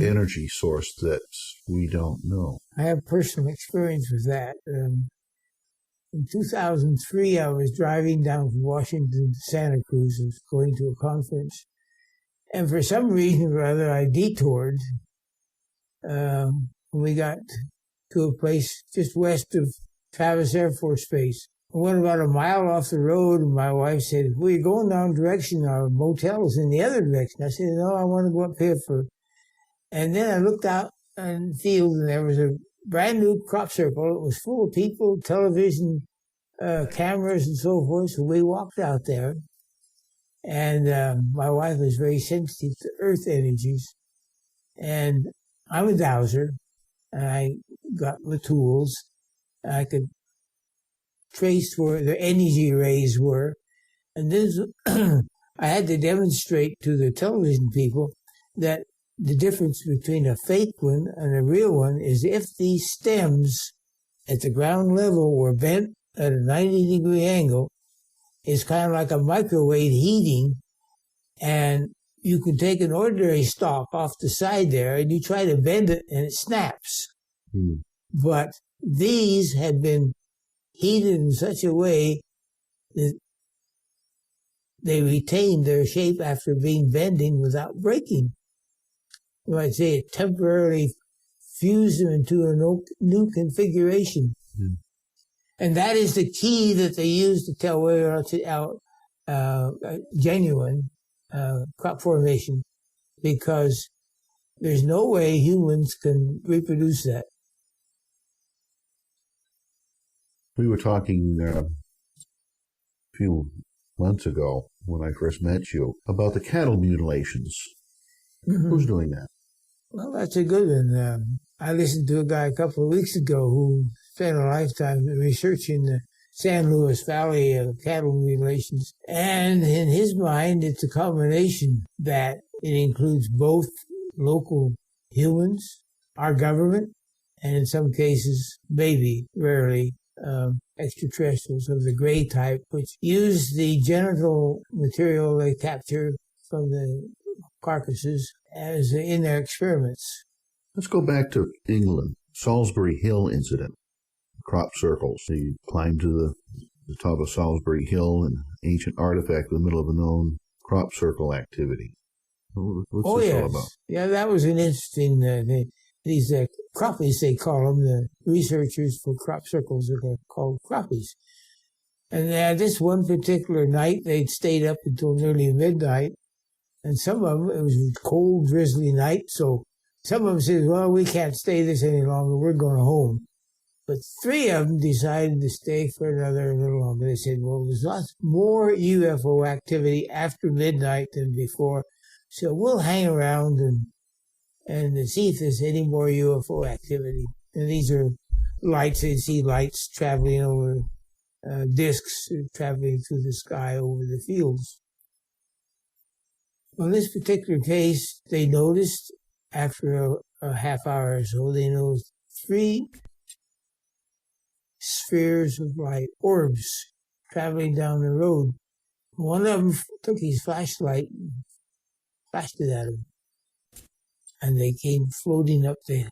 [SPEAKER 2] energy source that we don't know.
[SPEAKER 3] I have personal experience with that. In 2003, I was driving down from Washington to Santa Cruz. I was going to a conference. And for some reason or other, I detoured. We got to a place just west of Travis Air Force Base. I went about a mile off the road, and my wife said, "Well, you're going down direction. Our motel's in the other direction." I said, "No, I want to go up here for..." And then I looked out in the field, and there was a brand new crop circle. It was full of people, television, cameras, and so forth. So we walked out there. And my wife was very sensitive to earth energies. And I'm a dowser. And I got the tools. I could trace where the energy rays were. And this, I had to demonstrate to the television people that the difference between a fake one and a real one is if these stems at the ground level were bent at a 90-degree angle, it's kind of like a microwave heating, and you can take an ordinary stalk off the side there and you try to bend it and it snaps. But these had been heated in such a way that they retain their shape after being bending without breaking. You might say it temporarily fused them into a new configuration. Mm. And that is the key that they use to tell whether or not it's genuine crop formation, because there's no way humans can reproduce that.
[SPEAKER 2] We were talking a few months ago when I first met you about the cattle mutilations. Mm-hmm. Who's doing that?
[SPEAKER 3] Well, that's a good one. I listened to a guy a couple of weeks ago who spent a lifetime researching the San Luis Valley cattle mutilations. And in his mind, it's a combination that it includes both local humans, our government, and in some cases, maybe, rarely, extraterrestrials of the gray type, which use the genital material they capture from the carcasses as in their experiments.
[SPEAKER 2] Let's go back to England. Solsbury Hill incident. Crop circles. He climbed to the top of Solsbury Hill, an ancient artifact in the middle of a known crop circle activity. What's this all about?
[SPEAKER 3] Yeah, that was an interesting these crappies, they call them, the researchers for crop circles are called crappies. And this one particular night, they'd stayed up until nearly midnight. And some of them, it was a cold, drizzly night, so some of them said, well, we can't stay this any longer, we're going home. But 3 of them decided to stay for another little longer. They said, well, there's lots more UFO activity after midnight than before, so we'll hang around and see if there's any more UFO activity. And these are lights, they'd see lights traveling over, discs traveling through the sky over the fields. Well, in this particular case, they noticed after a half hour or so, they noticed 3 spheres of light, orbs, traveling down the road. One of them took his flashlight and flashed it at him. And they came floating up to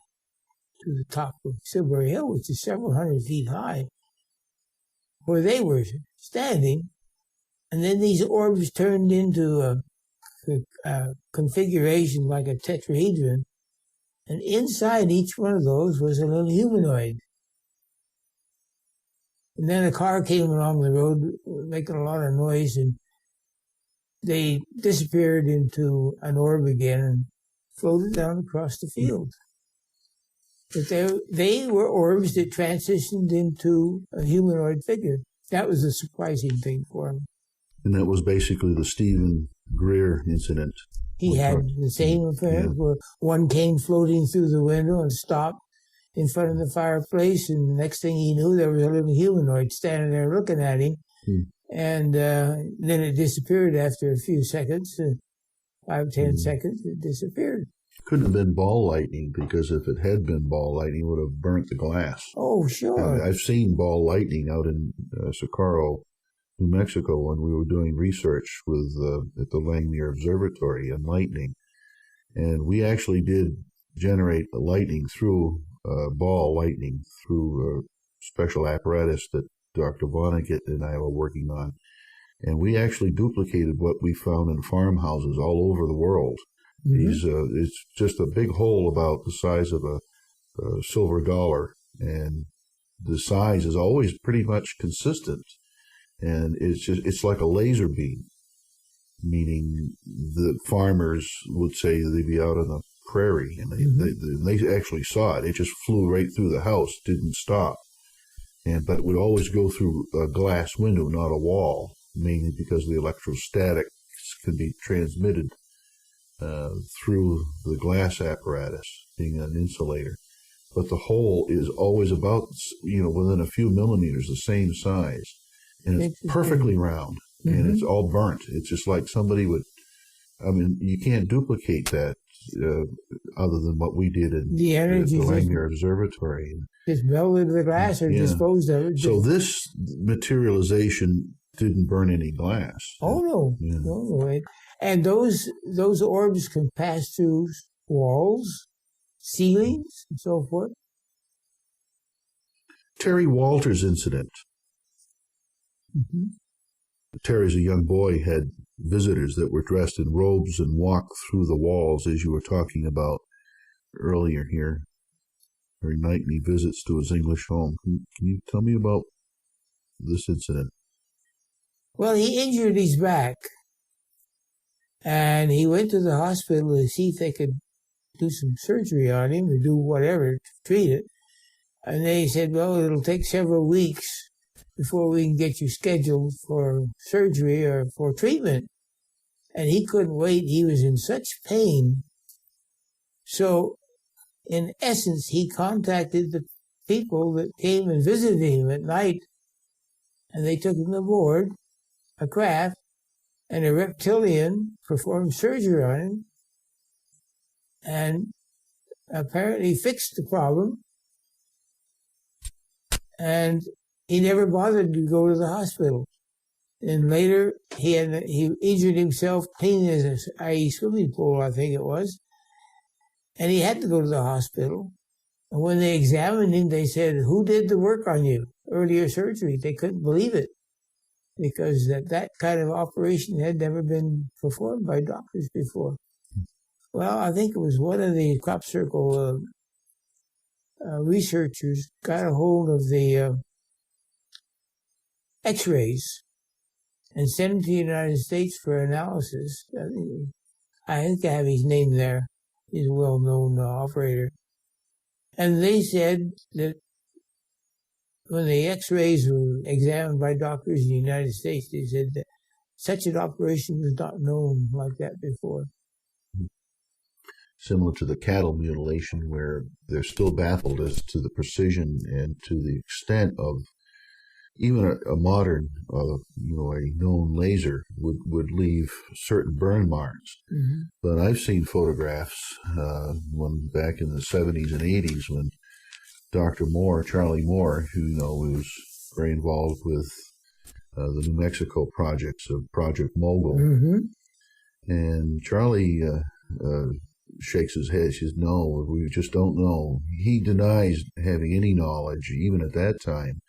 [SPEAKER 3] the top of Solsbury Hill, which is several hundred feet high, where they were standing. And then these orbs turned into a configuration like a tetrahedron. And inside each one of those was a little humanoid. And then a car came along the road making a lot of noise, and they disappeared into an orb again and floated down across the field. But they were orbs that transitioned into a humanoid figure. That was a surprising thing for him.
[SPEAKER 2] And that was basically the Stephen Greer incident.
[SPEAKER 3] He had the same affair where one came floating through the window and stopped in front of the fireplace, and the next thing he knew, there was a little humanoid standing there looking at him. And then it disappeared after a few seconds, 5-10 seconds, it disappeared.
[SPEAKER 2] Couldn't have been ball lightning, because if it had been ball lightning, it would have burnt the glass.
[SPEAKER 3] Oh, sure.
[SPEAKER 2] I've seen ball lightning out in Socorro, New Mexico, when we were doing research with at the Langmuir Observatory and lightning. And we actually did generate lightning through ball lightning through a special apparatus that Dr. Vonnegut and I were working on. And we actually duplicated what we found in farmhouses all over the world. Mm-hmm. It's just a big hole about the size of a silver dollar, and the size is always pretty much consistent. And it's like a laser beam, meaning the farmers would say they'd be out on the prairie, and they actually saw it. It just flew right through the house, didn't stop. But it would always go through a glass window, not a wall, mainly because the electrostatics can be transmitted through the glass apparatus, being an insulator. But the hole is always about, within a few millimeters, the same size. And it's perfectly round, and it's all burnt. It's just like somebody would, you can't duplicate that other than what we did in the Langmuir Observatory.
[SPEAKER 3] Just melted the glass or disposed of it.
[SPEAKER 2] So this materialization didn't burn any glass.
[SPEAKER 3] Oh, no. Yeah. No. And those orbs can pass through walls, ceilings, and so forth.
[SPEAKER 2] Terry Walters incident. Terry, as a young boy, had visitors that were dressed in robes and walked through the walls, as you were talking about earlier here, during nightly visits to his English home. Can you tell me about this incident?
[SPEAKER 3] Well, he injured his back, and he went to the hospital to see if they could do some surgery on him or do whatever to treat it. And they said, well, it'll take several weeks before we can get you scheduled for surgery or for treatment. And he couldn't wait. He was in such pain. So, in essence, he contacted the people that came and visited him at night, and they took him aboard a craft, and a reptilian performed surgery on him and apparently fixed the problem. And he never bothered to go to the hospital. And later, he injured himself cleaning his IE swimming pool, I think it was. And he had to go to the hospital. And when they examined him, they said, who did the work on you? Earlier surgery. They couldn't believe it, because that kind of operation had never been performed by doctors before. Well, I think it was one of the crop circle researchers got a hold of the X-rays and sent them to the United States for analysis. I think I have his name there. He's a well-known operator. And they said that when the X-rays were examined by doctors in the United States, they said that such an operation was not known like that before.
[SPEAKER 2] Similar to the cattle mutilation, where they're still baffled as to the precision and to the extent of even a modern, a known laser would leave certain burn marks. Mm-hmm. But I've seen photographs when back in the 70s and 80s when Dr. Moore, Charlie Moore, who was very involved with the New Mexico projects of Project Mogul, mm-hmm. and Charlie shakes his head. He says, "No, we just don't know." He denies having any knowledge, even at that time.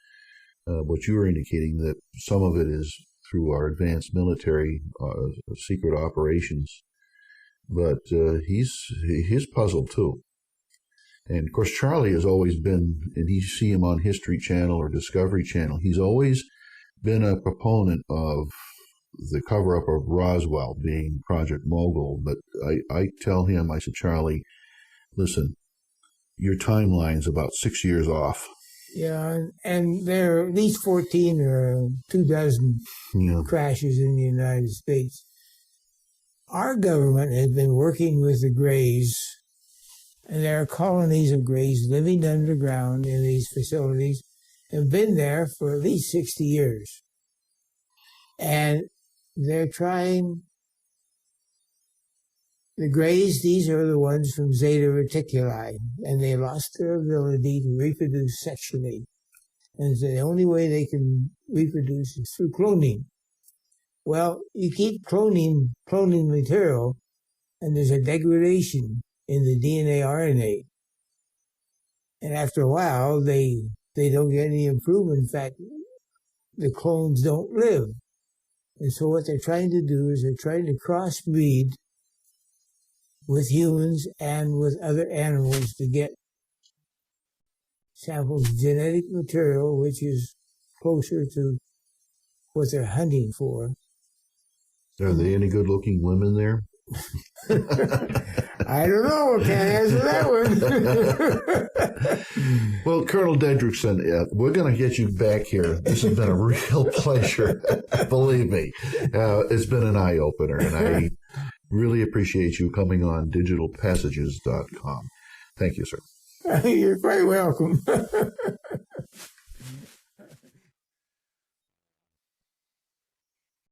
[SPEAKER 2] What you were indicating, that some of it is through our advanced military secret operations, but he's puzzled too. And of course, Charlie has always been, and you see him on History Channel or Discovery Channel, he's always been a proponent of the cover-up of Roswell being Project Mogul. But I tell him, I said, Charlie, listen, your timeline's about 6 years off.
[SPEAKER 3] Yeah, and there are at least 14 or 24 crashes in the United States. Our government has been working with the Greys, and there are colonies of Greys living underground in these facilities, have been there for at least 60 years. And they're trying, the Greys, these are the ones from Zeta Reticuli, and they lost their ability to reproduce sexually. And so the only way they can reproduce is through cloning. Well, you keep cloning material, and there's a degradation in the DNA RNA. And after a while, they don't get any improvement. In fact, the clones don't live. And so what they're trying to do is they're trying to crossbreed with humans and with other animals to get samples of genetic material which is closer to what they're hunting for.
[SPEAKER 2] Are there any good-looking women there?
[SPEAKER 3] I don't know. I can't answer that one.
[SPEAKER 2] Well, Colonel Dedrickson, we're going to get you back here. This has been a real pleasure. Believe me, it's been an eye-opener, and I really appreciate you coming on digitalpassages.com. Thank you, sir.
[SPEAKER 3] You're quite welcome.